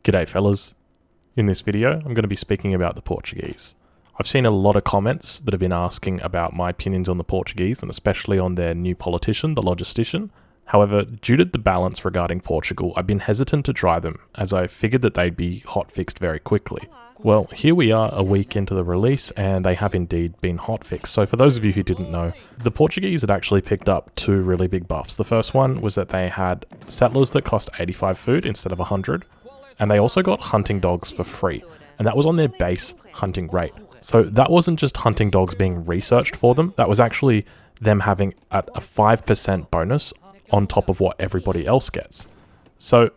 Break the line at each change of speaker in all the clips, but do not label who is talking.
G'day fellas. In this video, I'm going to be speaking about the Portuguese. I've seen a lot of comments that have been asking about my opinions on the Portuguese and especially on their new politician, the Logistician. However, due to the balance regarding Portugal, I've been hesitant to try them as I figured that they'd be hotfixed very quickly. Well, here we are a week into the release and they have indeed been hotfixed. So for those of you who didn't know, the Portuguese had actually picked up two really big buffs. The first one was that they had settlers that cost 85 food instead of 100. And they also got hunting dogs for free, and that was on their base hunting rate. So that wasn't just hunting dogs being researched for them, that was actually them having a 5% bonus on top of what everybody else gets. So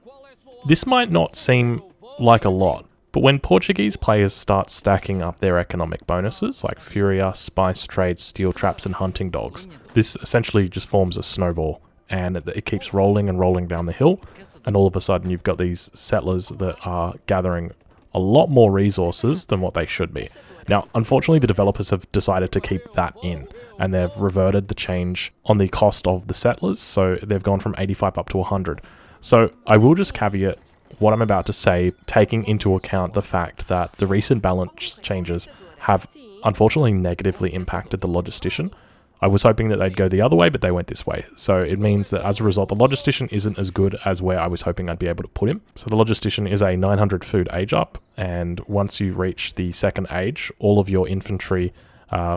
this might not seem like a lot, but when Portuguese players start stacking up their economic bonuses, like Furia, Spice Trades, Steel Traps and Hunting Dogs, this essentially just forms a snowball, and it keeps rolling and rolling down the hill, and all of a sudden you've got these settlers that are gathering a lot more resources than what they should be. Now, unfortunately, the developers have decided to keep that in, and they've reverted the change on the cost of the settlers, so they've gone from 85 up to 100. So I will just caveat what I'm about to say, taking into account the fact that the recent balance changes have unfortunately negatively impacted the Logistician. I was hoping that they'd go the other way, but they went this way. So it means that as a result, the Logistician isn't as good as where I was hoping I'd be able to put him. So the Logistician is a 900 food age up, and once you reach the second age, all of your infantry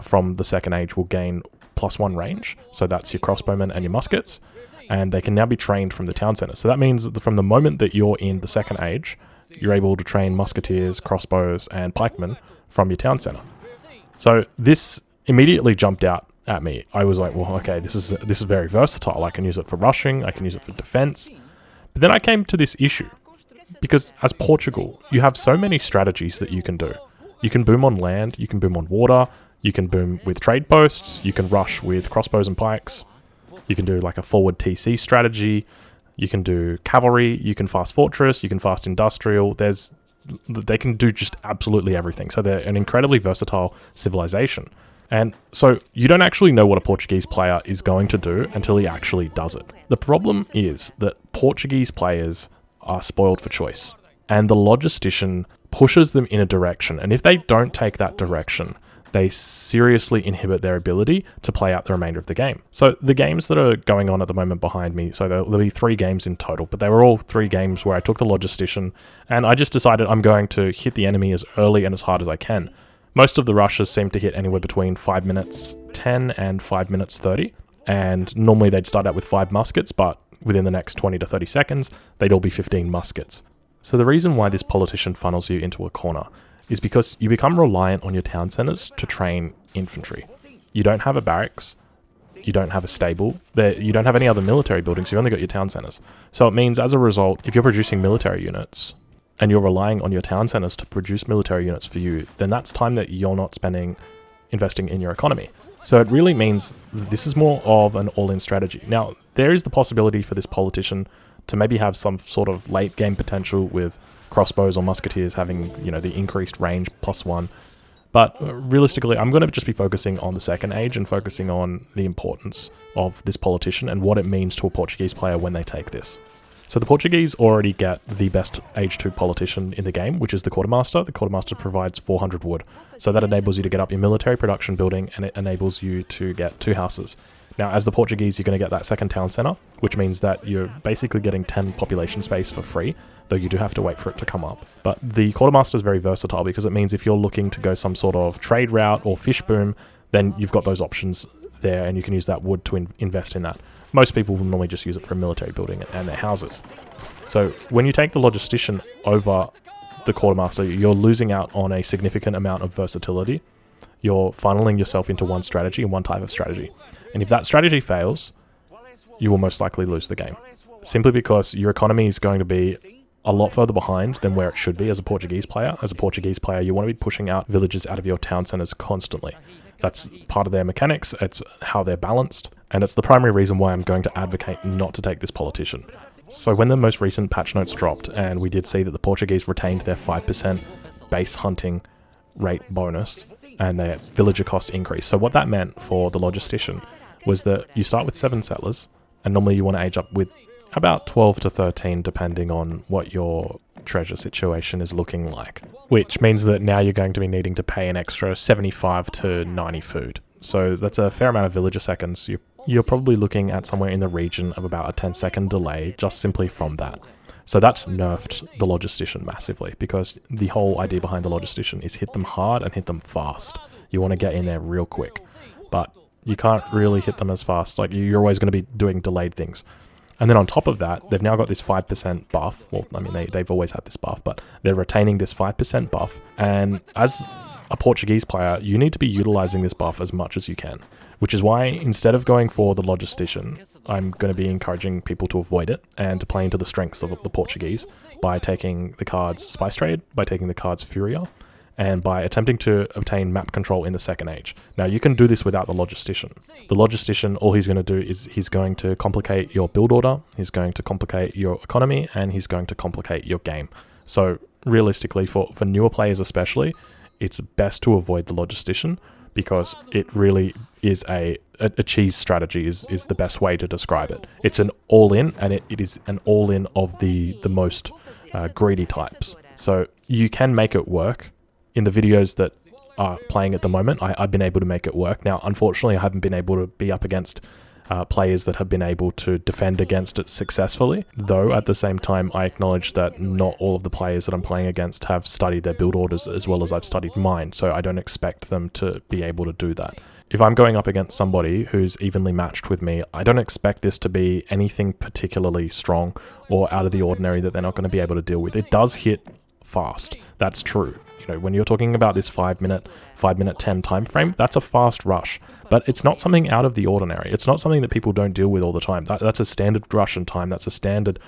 from the second age will gain +1 range. So that's your crossbowmen and your muskets, and they can now be trained from the town centre. So that means that from the moment that you're in the second age, you're able to train musketeers, crossbows, and pikemen from your town centre. So this immediately jumped out at me. I was like, well, okay, this is very versatile. I can use it for rushing, I can use it for defense. But then I came to this issue, because as Portugal, you have so many strategies that you can do. You can boom on land, you can boom on water, you can boom with trade posts, you can rush with crossbows and pikes, you can do like a forward TC strategy, you can do cavalry, you can fast fortress, you can fast industrial. They can do just absolutely everything. So they're an incredibly versatile civilization. And so you don't actually know what a Portuguese player is going to do until he actually does it. The problem is that Portuguese players are spoiled for choice, and the Logistician pushes them in a direction, and if they don't take that direction, they seriously inhibit their ability to play out the remainder of the game. So the games that are going on at the moment behind me, so there'll be 3 games in total, but they were all 3 games where I took the Logistician, and I just decided I'm going to hit the enemy as early and as hard as I can. Most of the rushes seem to hit anywhere between 5 minutes 10 and 5 minutes 30, and normally they'd start out with 5 muskets, but within the next 20 to 30 seconds, they'd all be 15 muskets. So the reason why this politician funnels you into a corner is because you become reliant on your town centres to train infantry. You don't have a barracks, you don't have a stable, you don't have any other military buildings, you've only got your town centres. So it means as a result, if you're producing military units, and you're relying on your town centres to produce military units for you, then that's time that you're not investing in your economy. So it really means this is more of an all-in strategy. Now, there is the possibility for this politician to maybe have some sort of late game potential with crossbows or musketeers having, the increased range +1. But realistically, I'm going to just be focusing on the second age and focusing on the importance of this politician and what it means to a Portuguese player when they take this. So the Portuguese already get the best Age 2 politician in the game, which is the Quartermaster. The Quartermaster provides 400 wood. So that enables you to get up your military production building, and it enables you to get 2 houses. Now, as the Portuguese, you're going to get that second town centre, which means that you're basically getting 10 population space for free, though you do have to wait for it to come up. But the Quartermaster is very versatile because it means if you're looking to go some sort of trade route or fish boom, then you've got those options there, and you can use that wood to invest in that. Most people will normally just use it for a military building and their houses. So when you take the Logistician over the Quartermaster, you're losing out on a significant amount of versatility. You're funneling yourself into one strategy and one type of strategy. And if that strategy fails, you will most likely lose the game. Simply because your economy is going to be a lot further behind than where it should be as a Portuguese player. As a Portuguese player, you want to be pushing out villages out of your town centres constantly. That's part of their mechanics, it's how they're balanced, and it's the primary reason why I'm going to advocate not to take this politician. So when the most recent patch notes dropped, and we did see that the Portuguese retained their 5% base hunting rate bonus, and their villager cost increase. So what that meant for the Logistician was that you start with 7 settlers, and normally you want to age up with about 12 to 13 depending on what your treasure situation is looking like, which means that now you're going to be needing to pay an extra 75 to 90 food. So that's a fair amount of villager seconds. You're probably looking at somewhere in the region of about a 10-second delay just simply from that. So that's nerfed the Logistician massively, because the whole idea behind the Logistician is hit them hard and hit them fast. You want to get in there real quick, but you can't really hit them as fast. Like, you're always going to be doing delayed things. And then on top of that, they've now got this 5% buff. Well, I mean, they've always had this buff, but they're retaining this 5% buff. And as a Portuguese player, you need to be utilizing this buff as much as you can, which is why instead of going for the Logistician, I'm going to be encouraging people to avoid it and to play into the strengths of the Portuguese by taking the cards Spice Trade, by taking the cards Furia, and by attempting to obtain map control in the second age. Now, you can do this without the Logistician. The Logistician, all he's going to do is he's going to complicate your build order, he's going to complicate your economy, and he's going to complicate your game. So realistically, for newer players especially, it's best to avoid the Logistician, because it really is a cheese strategy is the best way to describe it. It's an all-in, and it is an all-in of the most greedy types. So you can make it work. In the videos that are playing at the moment, I've been able to make it work. Now, unfortunately, I haven't been able to be up against players that have been able to defend against it successfully, though at the same time, I acknowledge that not all of the players that I'm playing against have studied their build orders as well as I've studied mine, so I don't expect them to be able to do that. If I'm going up against somebody who's evenly matched with me, I don't expect this to be anything particularly strong or out of the ordinary that they're not going to be able to deal with. It does hit fast, that's true. When you're talking about this 5 minute 10 time frame, that's a fast rush, but it's not something out of the ordinary. It's not something that people don't deal with all the time. That's a standard Russian time. That's a standard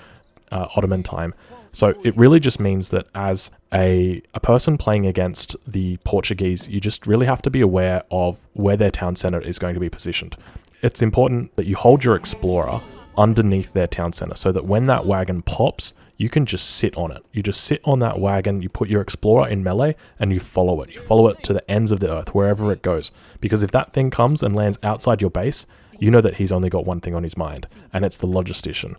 Ottoman time. So it really just means that as a person playing against the Portuguese, you just really have to be aware of where their town center is going to be positioned. It's important that you hold your explorer underneath their town center so that when that wagon pops, you can just sit on it. You just sit on that wagon, you put your explorer in melee, and you follow it. You follow it to the ends of the earth, wherever it goes. Because if that thing comes and lands outside your base, you know that he's only got one thing on his mind, and it's the Logistician,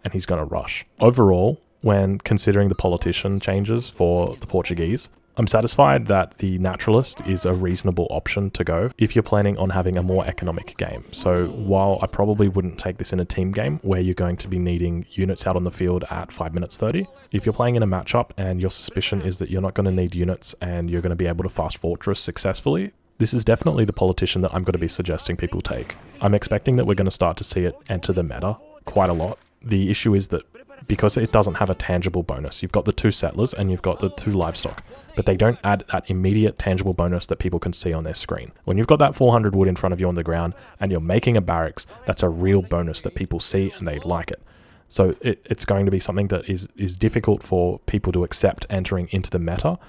and he's going to rush. Overall, when considering the politician changes for the Portuguese, I'm satisfied that the Naturalist is a reasonable option to go if you're planning on having a more economic game. So while I probably wouldn't take this in a team game where you're going to be needing units out on the field at 5 minutes 30, if you're playing in a matchup and your suspicion is that you're not going to need units and you're going to be able to fast fortress successfully, this is definitely the politician that I'm going to be suggesting people take. I'm expecting that we're going to start to see it enter the meta quite a lot. The issue is that because it doesn't have a tangible bonus, you've got the 2 settlers and you've got the 2 livestock, but they don't add that immediate tangible bonus that people can see on their screen. When you've got that 400 wood in front of you on the ground and you're making a barracks, that's a real bonus that people see and they like it. So it's going to be something that is difficult for people to accept entering into the meta,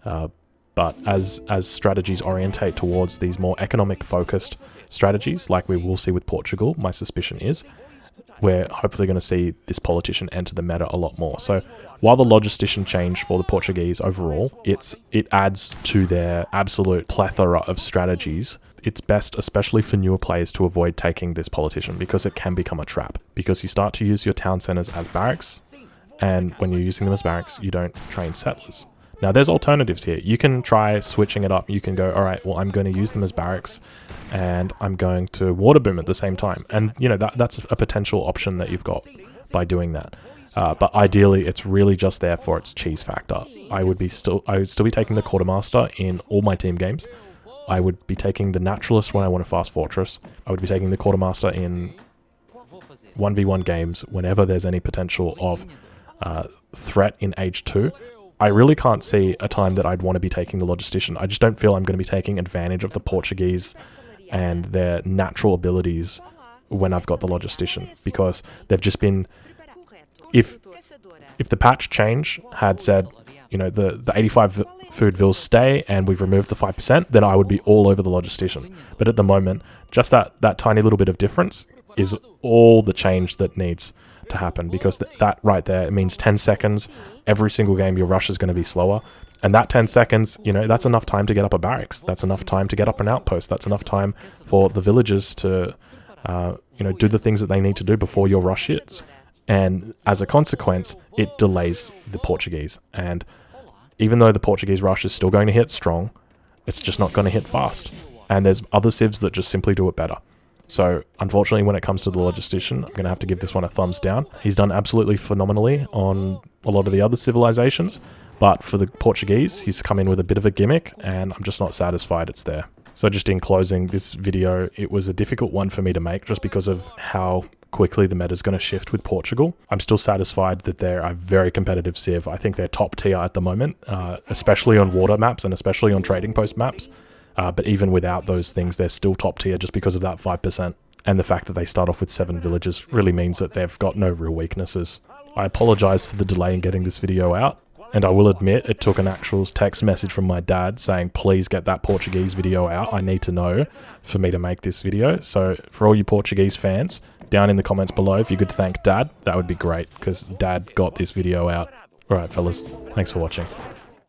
but as strategies orientate towards these more economic focused strategies, like we will see with Portugal, my suspicion is, we're hopefully going to see this politician enter the meta a lot more. So while the Logistician change for the Portuguese overall, it adds to their absolute plethora of strategies. It's best, especially for newer players, to avoid taking this politician because it can become a trap. Because you start to use your town centers as barracks, and when you're using them as barracks, you don't train settlers. Now, there's alternatives here. You can try switching it up. You can go, all right, well, I'm going to use them as barracks, and I'm going to water boom at the same time. And, that's a potential option that you've got by doing that. But ideally, it's really just there for its cheese factor. I would still be taking the Quartermaster in all my team games. I would be taking the Naturalist when I want to fast fortress. I would be taking the Quartermaster in 1v1 games whenever there's any potential of threat in Age 2. I really can't see a time that I'd want to be taking the Logistician. I just don't feel I'm going to be taking advantage of the Portuguese and their natural abilities when I've got the Logistician, because they've just been... If the patch change had said, the 85 food vills stay and we've removed the 5%, then I would be all over the Logistician. But at the moment, just that tiny little bit of difference is all the change that needs to happen, because that right there, it means 10 seconds. Every single game, your rush is going to be slower. And that 10 seconds, that's enough time to get up a barracks. That's enough time to get up an outpost. That's enough time for the villagers to, do the things that they need to do before your rush hits. And as a consequence, it delays the Portuguese. And even though the Portuguese rush is still going to hit strong, it's just not going to hit fast. And there's other civs that just simply do it better. So unfortunately, when it comes to the Logistician, I'm going to have to give this one a thumbs down. He's done absolutely phenomenally on a lot of the other civilizations, but for the Portuguese, he's come in with a bit of a gimmick, and I'm just not satisfied it's there. So just in closing this video, it was a difficult one for me to make just because of how quickly the meta is going to shift with Portugal. I'm still satisfied that they're a very competitive civ. I think they're top tier at the moment, especially on water maps and especially on trading post maps. But even without those things, they're still top tier just because of that 5%. And the fact that they start off with 7 villages really means that they've got no real weaknesses. I apologize for the delay in getting this video out. And I will admit, it took an actual text message from my dad saying, please get that Portuguese video out. I need to know for me to make this video. So for all you Portuguese fans, down in the comments below, if you could thank Dad, that would be great because Dad got this video out. Alright fellas, thanks for watching.